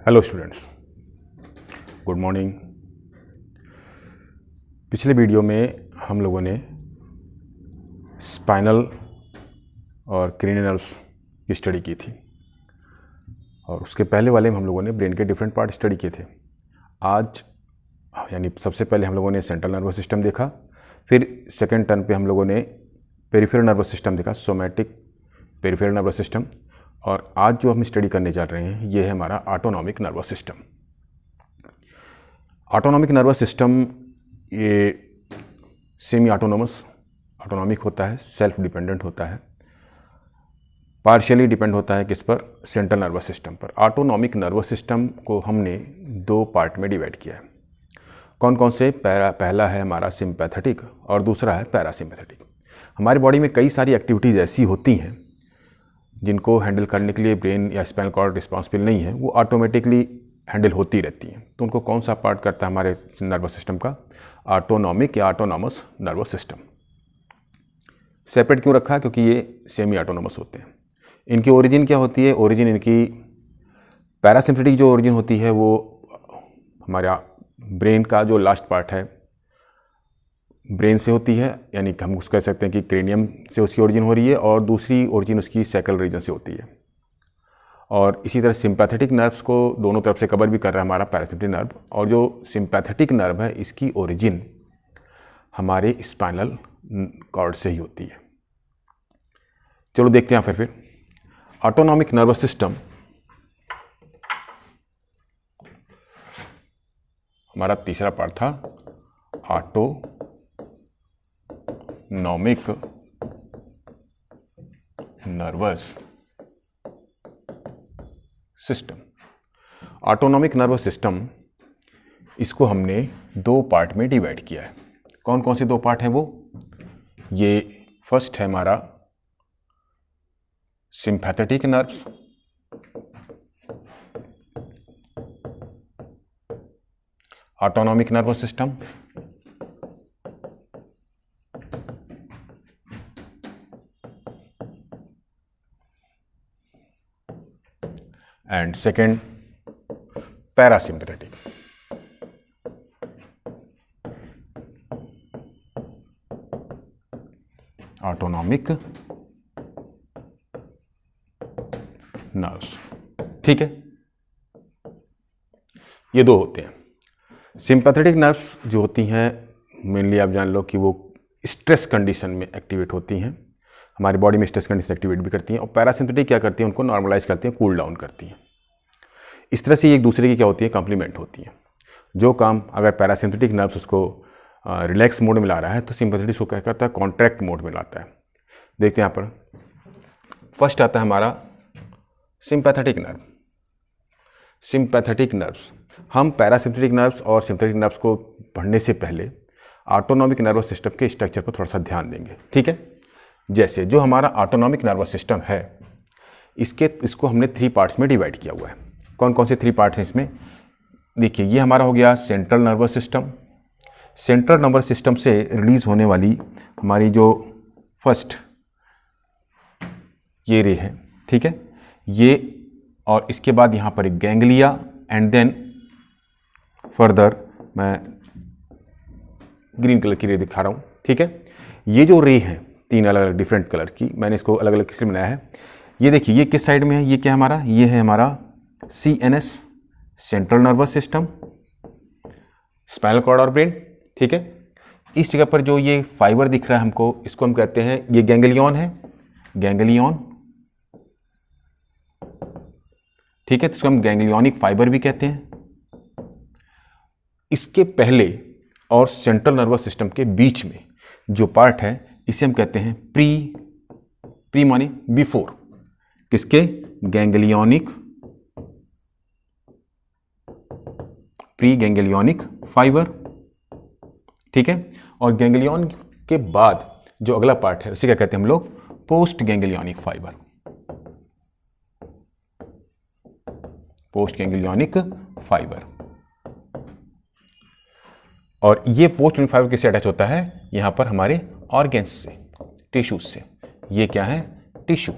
Hello students, good morning. पिछले video में हम लोगों ने स्पाइनल और क्रेनियल नर्व्स की स्टडी की थी और उसके पहले वाले में हम लोगों ने ब्रेन के डिफरेंट पार्ट स्टडी किए थे। आज यानी सबसे पहले हम लोगों ने सेंट्रल नर्वस सिस्टम देखा, फिर सेकेंड टर्न पे हम लोगों ने पेरिफेरल नर्वस सिस्टम देखा, सोमैटिक पेरिफेरल नर्वस सिस्टम। और आज जो हम स्टडी करने जा रहे हैं ये है हमारा autonomic nervous system. Autonomic nervous system ये सेमी ऑटोनॉमिक होता है, सेल्फ डिपेंडेंट होता है, पार्शियली डिपेंड होता है किस पर, सेंट्रल नर्वस सिस्टम पर। ऑटोनॉमिक नर्वस सिस्टम को हमने दो पार्ट में डिवाइड किया है। कौन कौन से? पहला है हमारा सिंपैथेटिक और दूसरा है पैरासिम्पैथेटिक। हमारी बॉडी में कई सारी एक्टिविटीज़ ऐसी होती हैं जिनको हैंडल करने के लिए ब्रेन या स्पाइनल कॉर्ड रिस्पॉन्सिबल नहीं है, वो ऑटोमेटिकली हैंडल होती रहती हैं। तो उनको कौन सा पार्ट करता है हमारे नर्वस सिस्टम का? ऑटोनॉमिक या ऑटोनॉमस नर्वस सिस्टम। सेपरेट क्यों रखा? क्योंकि ये सेमी ऑटोनॉमस होते हैं। इनकी ओरिजिन क्या होती है? ओरिजिन इनकी पैरासिम्पैथेटिक जो ओरिजिन होती है वो हमारा ब्रेन का जो लास्ट पार्ट है ब्रेन से होती है, यानी कि हम उसको कह सकते हैं कि क्रेनियम से उसकी ओरिजिन हो रही है, और दूसरी ओरिजिन उसकी सैकल रीजन से होती है। और इसी तरह सिंपैथेटिक नर्व्स को दोनों तरफ से कवर भी कर रहा है हमारा पैरासिम्पैथेटिक नर्व, और जो सिंपैथेटिक नर्व है इसकी ओरिजिन हमारे स्पाइनल कॉर्ड से ही होती है। चलो देखते हैं फिर ऑटोनॉमिक नर्वस सिस्टम हमारा तीसरा पार्ट था, autonomic nervous system. Autonomic nervous system, इसको हमने दो पार्ट में डिवाइड किया है। कौन कौन से दो पार्ट हैं वो? ये फर्स्ट है हमारा sympathetic nerves, autonomic nervous system, and second parasympathetic. Autonomic nerves, ठीक है। ये दो होते हैं। सिंपैथेटिक नर्व्स जो होती हैं मेनली आप जान लो कि वो स्ट्रेस कंडीशन में एक्टिवेट होती हैं, हमारी बॉडी में स्ट्रेस कंडीशन एक्टिवेट भी करती हैं। और पैरासिम्पैथेटिक क्या करती हैं? उनको नॉर्मलाइज करती हैं, कूल डाउन करती हैं। इस तरह से एक दूसरे की क्या होती है? कॉम्प्लीमेंट होती हैं। जो काम अगर पैरासिम्पैथेटिक नर्व्स उसको रिलैक्स मोड में ला रहा है तो सिंपैथेटिक उसको क्या करता है? कॉन्ट्रैक्ट मोड में लाता है। देखते हैं यहाँ पर फर्स्ट आता है हमारा सिंपैथेटिक नर्व। सिंपैथेटिक नर्व्स, हम पैरासिम्पैथेटिक नर्व्स और सिंपैथेटिक नर्व्स को पढ़ने से पहले ऑटोनॉमिक नर्वस सिस्टम के स्ट्रक्चर पर थोड़ा सा ध्यान देंगे, ठीक है। जैसे जो हमारा ऑटोनॉमिक नर्वस सिस्टम है इसको हमने थ्री पार्ट्स में डिवाइड किया हुआ है। कौन कौन से थ्री पार्ट्स हैं इसमें? देखिए, ये हमारा हो गया central nervous system. Central nervous system से रिलीज होने वाली हमारी जो फर्स्ट ये रे है, ठीक है, ये, और इसके बाद यहाँ पर एक गैंग्लिया, एंड देन फर्दर मैं ग्रीन कलर की रे दिखा रहा हूँ, ठीक है। ये जो रे है तीन अलग अलग डिफरेंट कलर की, मैंने इसको अलग अलग किससे बनाया है। ये देखिए, ये किस साइड में है? ये क्या है हमारा? ये है हमारा CNS, central nervous system, spinal cord और ब्रेन, ठीक है। इस जगह पर जो ये फाइबर दिख रहा है हमको, इसको हम कहते हैं, ये गैंग्लियन है, गैंग्लियन, ठीक है। तो इसको हम गैंग्लियोनिक फाइबर भी कहते हैं। इसके पहले और सेंट्रल नर्वस सिस्टम के बीच में जो पार्ट है इसे हम कहते हैं प्री माने बिफोर, किसके? गैंग्लियोनिक, प्री गैंग्लियोनिक फाइबर, ठीक है। और गैंग्लियन के बाद जो अगला पार्ट है उसे क्या कहते हैं हम लोग? Post ganglionic fibre, post ganglionic fibre. और ये पोस्ट गैंग्लियोनिक फाइबर किससे अटैच होता है? यहां पर हमारे ऑर्गेन्स से, टिश्यूज से। ये क्या है? टिश्यू,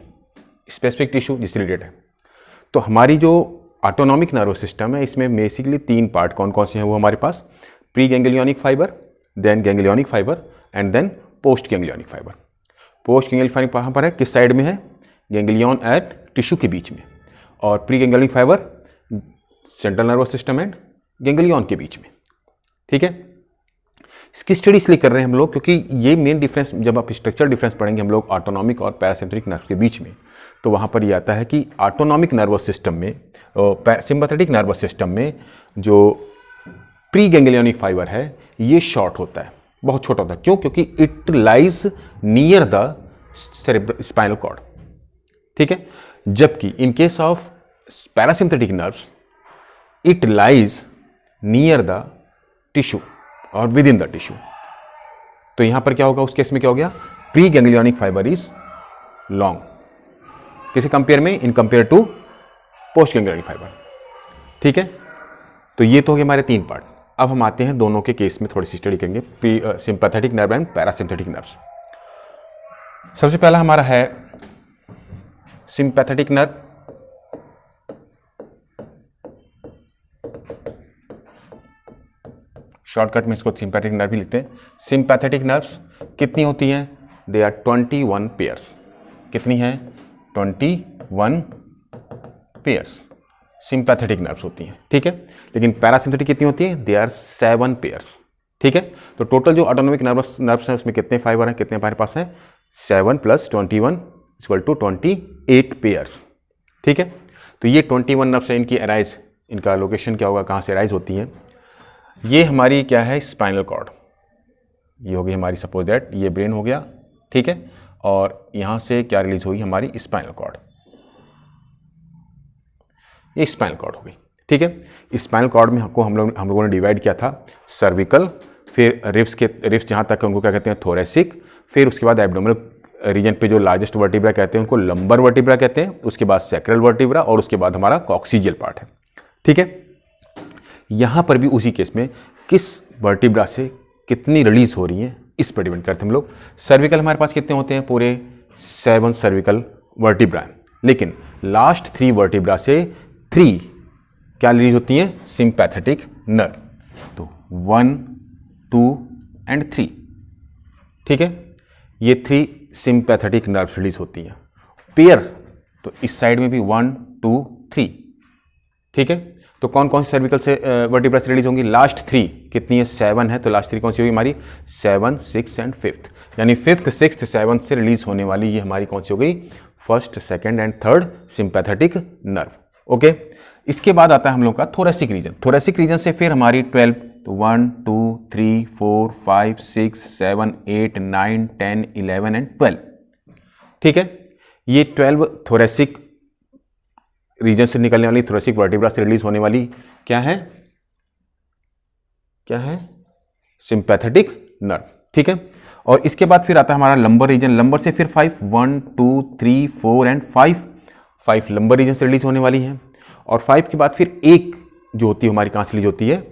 स्पेसिफिक टिश्यू जिससे रिलेटेड है। तो हमारी जो ऑटोनॉमिक नर्वस सिस्टम है, इसमें बेसिकली 3 पार्ट कौन कौन से हैं वो हमारे पास, pre ganglionic fibre, then ganglionic fibre and then post ganglionic fibre. Post ganglionic fibre कहाँ पर है, किस साइड में है, गैंग्लियन एट टिश्यू के बीच में, और pre ganglionic fibre central nervous system and ganglion के बीच में। ठीक है, इसकी स्टडी इसलिए कर रहे हैं हम लोग क्योंकि ये मेन डिफरेंस, जब आप स्ट्रक्चरल डिफरेंस पढ़ेंगे हम लोग ऑटोनॉमिक और पैरासिम्पैथेटिक नर्व के बीच में, तो वहाँ पर ये आता है कि ऑटोनॉमिक नर्वस सिस्टम में, सिंपैथेटिक नर्वस सिस्टम में जो प्री गैंग्लियोनिक फाइबर है ये शॉर्ट होता है, बहुत छोटा होता है। क्यों? क्योंकि it lies near the spinal cord. ठीक है, जबकि in case of parasympathetic nerves it lies near the tissue और विद इन द टिश्यू। तो यहां पर क्या होगा, उस केस में क्या हो गया, pre ganglionic fibre is long, किसी कंपेयर में, in compare to post ganglionic fibre. ठीक है, तो ये तो हो गए हमारे 3 पार्ट। अब हम आते हैं दोनों के केस में थोड़ी सी स्टडी करेंगे, pre sympathetic nerve and parasympathetic nerves. सबसे पहला हमारा है सिंपैथेटिक नर्व। शॉर्टकट में इसको सिंपैथेटिक नर्व भी लिखते हैं। सिंपैथेटिक नर्व्स कितनी होती हैं, दे आर 21 पेयर्स। कितनी हैं, 21 पेयर्स सिंपैथेटिक नर्व्स होती हैं। ठीक है, लेकिन पैरासिम्पैथेटिक कितनी होती है, दे आर 7 पेयर्स। ठीक है, तो टोटल जो ऑटोनॉमिक नर्व्स हैं उसमें कितने फाइबर हैं, कितने हमारे पास हैं, 7 + 21 = 28 पेयर्स। ठीक है, तो ये 21 नर्व्स हैं, इनकी अराइज, इनका लोकेशन क्या होगा, कहाँ से अराइज होती हैं। ये हमारी क्या है, स्पाइनल कॉर्ड, ये होगी हमारी, सपोज दैट ये ब्रेन हो गया। ठीक है, और यहाँ से क्या रिलीज होगी, हमारी स्पाइनल कॉर्ड, ये स्पाइनल कॉर्ड हो गई। ठीक है, स्पाइनल कॉर्ड में हम लोगों ने डिवाइड किया था सर्विकल, फिर रिब्स जहाँ तक उनको क्या कहते हैं, थोरेसिक, फिर उसके बाद एब्डोमिनल रीजन पे जो लार्जेस्ट वर्टिब्रा कहते हैं उनको लंबर वर्टिब्रा कहते हैं, उसके बाद सैक्रल वर्टिब्रा, और उसके बाद हमारा कॉक्सिजियल पार्ट है। ठीक है, यहाँ पर भी उसी केस में किस वर्टिब्रा से कितनी रिलीज हो रही है इस पर डिपेंड करते हैं हम लोग। सर्विकल हमारे पास कितने होते हैं, पूरे 7 सर्विकल वर्टिब्रा हैं, लेकिन लास्ट 3 वर्टिब्रा से 3 क्या रिलीज होती हैं, सिंपैथेटिक नर्व। तो 1, 2 एंड 3। ठीक है, ये 3 सिंपैथेटिक नर्व रिलीज होती हैं। पेयर तो इस साइड में भी 1, 2, 3। ठीक है, तो कौन कौन सी सर्विकल से वर्टिब्रा से रिलीज होंगी, लास्ट 3 कितनी है, 7 है, तो लास्ट 3 कौन सी होगी हमारी, 7, 6 एंड 5th, यानी 5th, 6th, 7th से रिलीज होने वाली ये हमारी कौन सी हो गई, 1st, 2nd and 3rd sympathetic nerve. Okay, इसके बाद आता है हम लोग का थोरेसिक रीजन। थोरेसिक रीजन से फिर हमारी 12, तो 1, 2, 3, 4, 5, 6, 7, 8, 9, 10, 11 एंड 12। ठीक है, ये 12 थोरेसिक रीजन से निकलने वाली, थोरेसिक वर्टिब्रा से रिलीज होने वाली क्या है, सिंपैथेटिक नर्व। ठीक है, और इसके बाद फिर आता है हमारा लंबर रीजन। लंबर से फिर 5, 1, 2, 3, 4 एंड 5 लंबर रीजन से रिलीज होने वाली हैं, और 5 के बाद फिर एक जो होती है हमारी कहां से रिलीज होती है,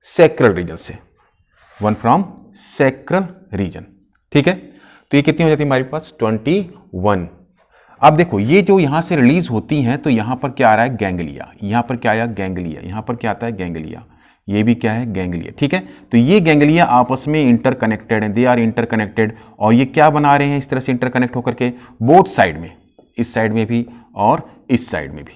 सैक्रल रीजन से, 1 फ्रॉम सैक्रल रीजन। ठीक है, तो ये कितनी हो जाती है हमारे पास, 21। अब देखो ये जो यहां से रिलीज होती हैं, तो यहां पर क्या आ रहा है, गैंग्लिया, यहां पर क्या आया, गैंग्लिया, यहां पर क्या आता है, गैंग्लिया, ये भी क्या है, गैंग्लिया। ठीक है, तो ये गैंग्लिया आपस में इंटरकनेक्टेड हैं, दे आर इंटरकनेक्टेड, और ये क्या बना रहे हैं, इस तरह से इंटरकनेक्ट होकर के बोथ साइड में, इस साइड में भी और इस साइड में भी।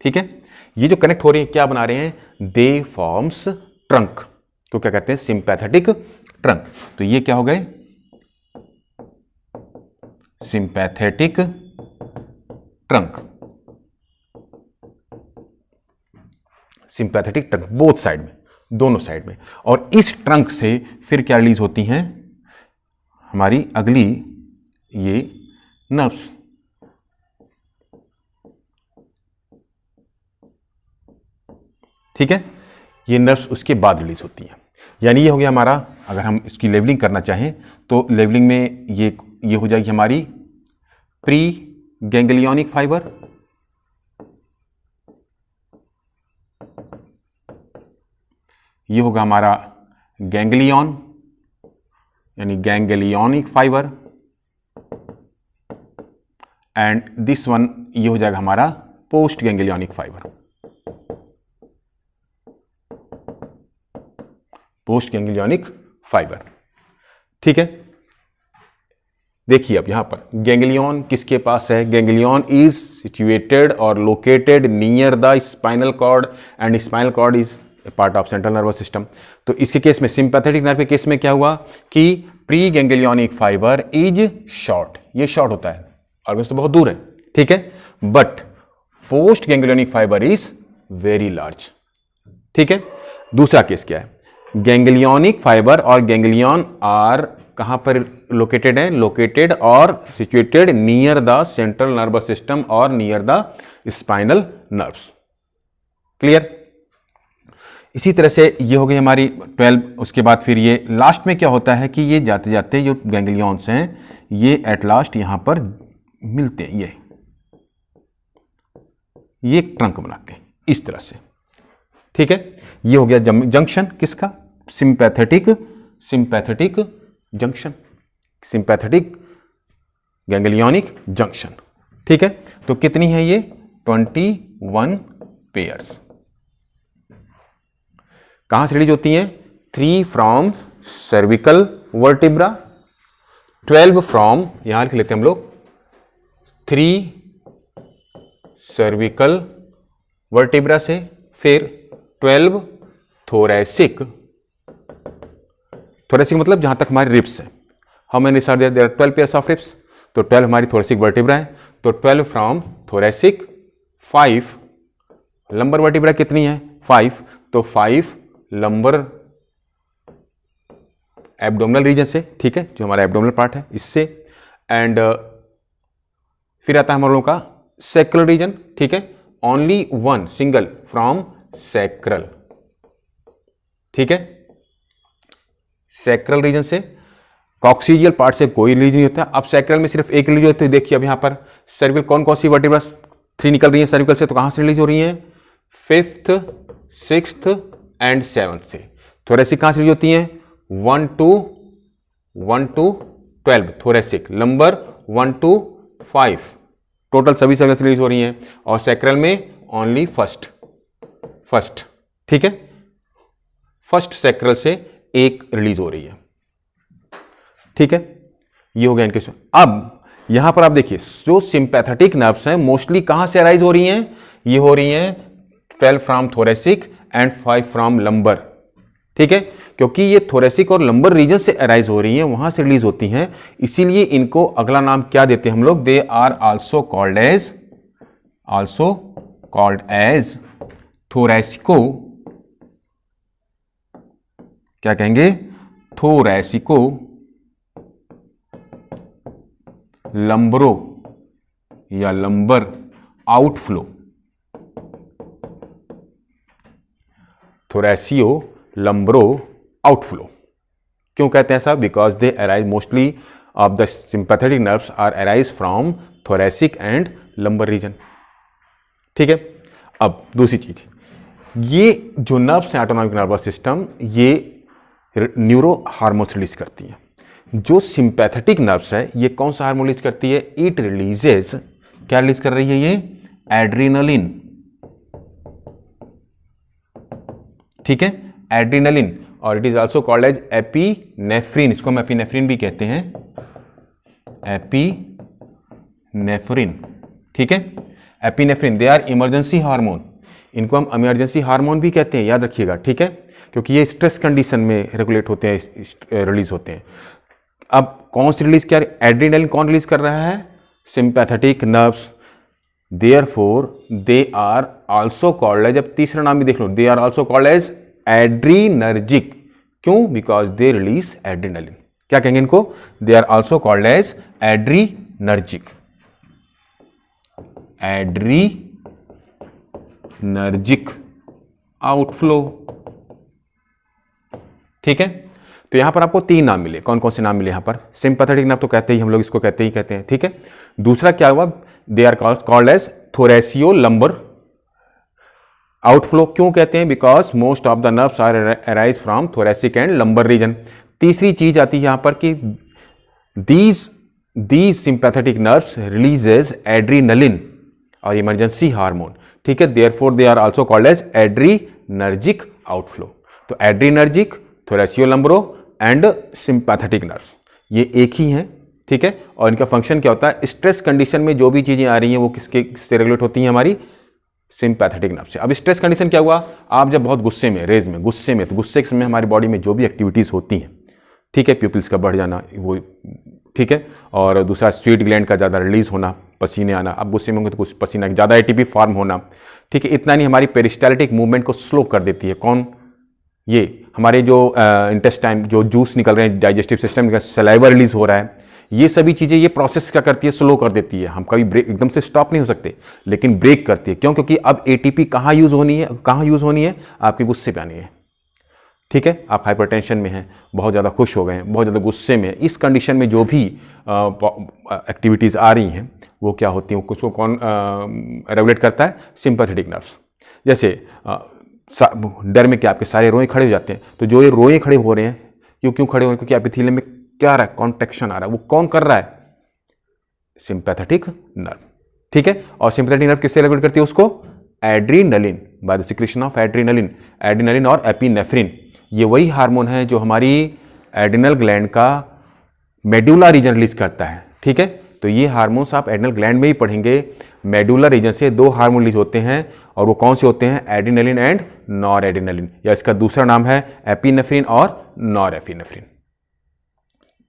ठीक है, ये जो कनेक्ट हो रही है क्या बना रहे हैं, दे फॉर्म्स ट्रंक, को क्या कहते हैं, सिंपैथेटिक ट्रंक। तो ये क्या हो गए, sympathetic trunk, sympathetic trunk both side में, दोनों साइड में। और इस ट्रंक से फिर क्या रिलीज होती हैं हमारी अगली ये नर्व्स। ठीक है, ये नर्व्स उसके बाद रिलीज होती हैं। यानी ये हो गया हमारा, अगर हम इसकी लेवलिंग करना चाहें तो लेवलिंग में ये हो जाएगी हमारी प्री गैंग्लियोनिक फाइबर, ये होगा हमारा गैंग्लियन यानी ganglionic fibre, and this one ये हो जाएगा हमारा post ganglionic fibre, post ganglionic fibre. ठीक है, देखिए अब यहां पर गैंग्लियन किसके पास है, गैंग्लियन इज सिचुएटेड और located near the spinal cord and spinal cord is part of central nervous system. तो इसके केस में सिंपैथेटिक नर्व के केस में क्या हुआ कि pre ganglionic fibre is short, ये शॉर्ट होता है और वैसे तो बहुत दूर है, ठीक है, but post ganglionic fibre is very large. ठीक है, दूसरा केस क्या है, गैंग्लियोनिक फाइबर और गैंग्लियन आर कहां पर लोकेटेड है, लोकेटेड और situated near the central nervous system और near the spinal nerves. Clear. इसी तरह से ये हो गई हमारी 12। उसके बाद फिर ये लास्ट में क्या होता है कि ये जाते जाते जो गैंग्लियंस हैं ये एट लास्ट यहां पर मिलते हैं, ये एक ट्रंक बनाते हैं इस तरह से। ठीक है, ये हो गया जंक्शन किसका, sympathetic junction, sympathetic ganglionic junction. ठीक है, तो कितनी है ये 21 पेयर्स। कहां से रिलीज होती हैं, 3 फ्रॉम सर्विकल वर्टिब्रा, 12 फ्रॉम, यहां लिख लेते हैं हम लोग 3 सर्विकल वर्टिब्रा से, फिर 12 थोरैसिक मतलब जहां तक हमारी रिब्स है, how many are there, there are 12 pairs of ribs, तो 12 हमारी थोरैसिक वर्टिब्रा है, तो 12 फ्रॉम थोरैसिक, 5 लंबर वर्टिब्रा कितनी है 5, तो 5 लंबर एब्डोमिनल रीजन से, ठीक है, जो हमारा एब्डोमिनल पार्ट है इससे, एंड फिर आता है हम लोगों का सैक्रल रीजन। ठीक है, ओनली 1 सिंगल फ्रॉम सैक्रल। ठीक है, सैक्रल रीजन से, कॉक्सीजियल पार्ट से कोई रिलीज नहीं होता। अब सैक्रल में सिर्फ एक रिलीज होती है, देखिए अब यहां पर सर्विकल कौन कौन सी वर्टिब्रा 3 निकल रही है सर्विकल से, तो कहां से रिलीज हो रही है 5th 6th एंड 7th से। थोरैसिक कहां से रिलीज होती है 1 to 12 thoracic, lumbar 1 to 5, total सभी सर्विकल से रिलीज हो रही हैं, और सैक्रल में ओनली फर्स्ट। ठीक है, फर्स्ट सैक्रल से एक रिलीज हो रही है। ठीक है, ये हो गया इनके। अब यहां पर आप देखिए जो सिंपैथेटिक नर्व्स हैं मोस्टली कहां से अराइज हो रही हैं, ये हो रही हैं 12 from thoracic and 5 from lumbar. ठीक है, क्योंकि ये थोरैसिक और लंबर रीजन से अराइज हो रही हैं, वहां से रिलीज होती हैं, इसीलिए इनको अगला नाम क्या देते हैं हम लोग, they are also called as thoracico, क्या कहेंगे, थोरैसिको लंबरो या lumbar outflow, thoracio lumbaro outflow. क्यों कहते हैं ऐसा, because they arise mostly of the sympathetic nerves are arise from thoracic and lumbar region. ठीक है, अब दूसरी चीज, ये जो नर्व्स हैं ऑटोनॉमिक नर्वस सिस्टम, ये न्यूरो हार्मोन्स रिलीज करती हैं। जो सिंपैथेटिक नर्व्स है ये कौन सा हार्मोन रिलीज करती है, इट रिलीजेस, क्या रिलीज कर रही है ये, एड्रीनलिन। ठीक है, एड्रीनलिन, और it is also called as epinephrine, इसको हम एपिनेफ्रिन भी कहते हैं, एपिनेफ्रिन। ठीक है, epinephrine, they are emergency hormone, इनको हम इमरजेंसी हार्मोन भी कहते हैं, याद रखिएगा। ठीक है, क्योंकि ये स्ट्रेस कंडीशन में रेगुलेट होते हैं, रिलीज होते हैं। अब कौन सी रिलीज, क्या एड्रीनलिन कौन रिलीज कर रहा है, sympathetic nerves, therefore they are also called as, अब तीसरा नाम भी देख लो, they are also called as adrenergic. क्यों, बिकॉज दे रिलीज एड्रीनलिन। क्या कहेंगे इनको, they are also called as adrenergic, adrenergic outflow. ठीक है, तो यहां पर आपको 3 नाम मिले, कौन कौन से नाम मिले यहां पर, सिंपैथेटिक नर्व तो कहते ही हम लोग इसको कहते हैं। ठीक है, दूसरा क्या हुआ, they are called as thoracio lumbar outflow. क्यों कहते हैं, because most of the nerves are arise from thoracic and lumbar region. तीसरी चीज आती है यहां पर कि these these sympathetic nerves releases adrenaline और इमरजेंसी हार्मोन, ठीक है, therefore they are also called as adrenergic outflow. तो adrenergic, thoracio lumbaro and sympathetic nerves ये एक ही हैं, ठीक है, और इनका फंक्शन क्या होता है, स्ट्रेस कंडीशन में जो भी चीजें आ रही हैं वो किससे रेगुलेट होती हैं, हमारी सिंपैथेटिक नर्व से। अब स्ट्रेस कंडीशन क्या हुआ, आप जब बहुत गुस्से में, रेज में, गुस्से में, तो गुस्से के समय हमारी बॉडी में जो भी एक्टिविटीज होती हैं, ठीक है, प्यूपिल्स का बढ़ जाना वो, ठीक है, और दूसरा स्वीट ग्लैंड का ज़्यादा रिलीज होना, पसीने आना, अब गुस्से में होंगे तो कुछ पसीना ज़्यादा एटीपी फॉर्म होना, ठीक है, इतना नहीं, हमारी पेरिस्टाल्टिक मूवमेंट को स्लो कर देती है। कौन, ये हमारे जो इंटेस्टाइन, जो जूस निकल रहे हैं, डाइजेस्टिव सिस्टम का सलाइवा रिलीज हो रहा है, ये सभी चीज़ें, ये प्रोसेस क्या करती है, स्लो कर देती है। हम कभी ब्रेक एकदम से स्टॉप नहीं हो सकते, लेकिन ब्रेक करती है। क्यों? क्योंकि अब एटीपी कहाँ यूज़ होनी है, कहाँ यूज़ होनी है, आपके गुस्से पे आनी है, ठीक है। आप हाइपरटेंशन में हैं, बहुत ज़्यादा खुश हो गए हैं, बहुत ज़्यादा गुस्से में, इस कंडीशन में जो भी एक्टिविटीज़ आ रही हैं वो क्या होती हैं, उसको कौन रेगुलेट करता है, सिंपैथेटिक नर्व्स। जैसे डर में क्या आपके सारे रोए खड़े हो जाते हैं, तो जो ये रोए खड़े हो रहे हैं, क्यों खड़े हो रहे हैं, क्योंकि एपिथेलियम में क्या आ रहा है, कॉन्ट्रैक्शन आ रहा है, वो कौन कर रहा है, सिंपैथेटिक नर्व, ठीक है। और सिंपैथेटिक नर्व किससे रेगुलेट करती है उसको, adrenaline, by the secretion of adrenaline और एपिनेफ्रिन। ये वही हार्मोन है जो हमारी एड्रिनल ग्लैंड का मेडुला रीजन रिलीज करता है, ठीक है। तो ये हार्मोन्स आप एड्रिनल ग्लैंड में ही पढ़ेंगे। मेडुला रीजन से दो हार्मोन रिलीज होते हैं, और वो कौन से होते हैं, एड्रिनलिन एंड नॉर एड्रिनलिन, या इसका दूसरा नाम है एपिनेफ्रिन और नॉर एपिनेफ्रिन।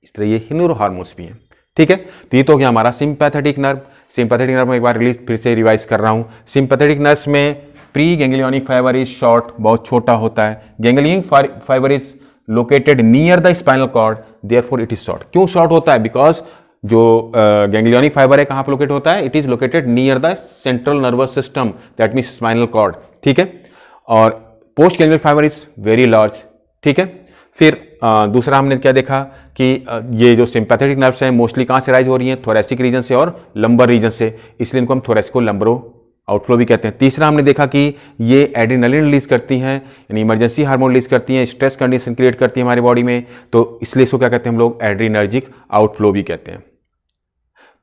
इस तरह ये न्यूरो हार्मोन्स भी हैं, ठीक है। तो ये तो हो गया हमारा सिंपैथेटिक नर्व। सिंपैथेटिक नर्व में एक बार फिर से रिवाइज कर रहा हूँ। सिंपैथेटिक नर्व्स में pre ganglionic fibre is short, बहुत छोटा होता है। Ganglionic fibre is located near the spinal cord, therefore it is short. क्यों शॉर्ट होता है, बिकॉज जो गैंग्लियोनिक फाइबर है कहाँ पर लोकेट होता है, it is located near the central nervous system, that means spinal cord, ठीक है। और post ganglionic fibre is very large, ठीक है। फिर दूसरा हमने क्या देखा कि ये जो सिंपैथेटिक नर्व्स हैं मोस्टली कहाँ से राइज हो रही हैं, थोरेसिक रीजन से और लंबर रीजन से, इसलिए इनको हम थोरेसिको लंबरो आउटफ्लो भी कहते हैं। तीसरा हमने देखा कि ये एड्रिनलिन रिलीज करती हैं, यानी इमरजेंसी हार्मोन रिलीज करती हैं, स्ट्रेस कंडीशन क्रिएट करती है हमारी बॉडी में, तो इसलिए इसको क्या कहते हैं हम लोग, एड्रिनर्जिक आउटफ्लो भी कहते हैं।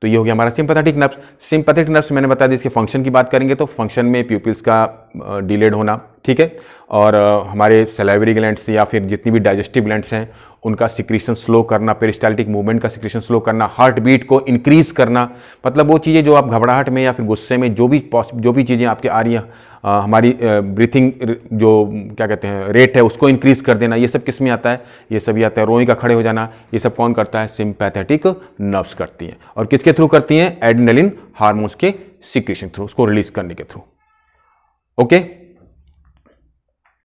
तो ये हो गया हमारा सिंपैथेटिक नर्व्स। सिंपैथेटिक नर्व्स मैंने बता दी, इसके फंक्शन की बात करेंगे तो फंक्शन में प्यूपिल्स का डिलेड होना, ठीक है, और हमारे सलाइवरी ग्लैंड्स या फिर जितनी भी डाइजेस्टिव ग्लैंड्स हैं उनका सिक्रीशन स्लो करना, पेरिस्टाल्टिक मूवमेंट का सिक्रीशन स्लो करना, हार्ट बीट को इंक्रीज करना, मतलब वो चीज़ें जो आप घबराहट में या फिर गुस्से में जो भी चीज़ें आपके आ रही हैं, हमारी ब्रीथिंग जो क्या कहते हैं रेट है उसको इंक्रीज कर देना, ये सब किस में आता है, ये सभी आता है। रोई का खड़े हो जाना, ये सब कौन करता है, सिंपैथेटिक नर्व्स करती हैं। और किसके थ्रू करती हैं, एड्रिनलिन हार्मोन्स के सिक्रीशन थ्रू, उसको रिलीज करने के थ्रू, ओके।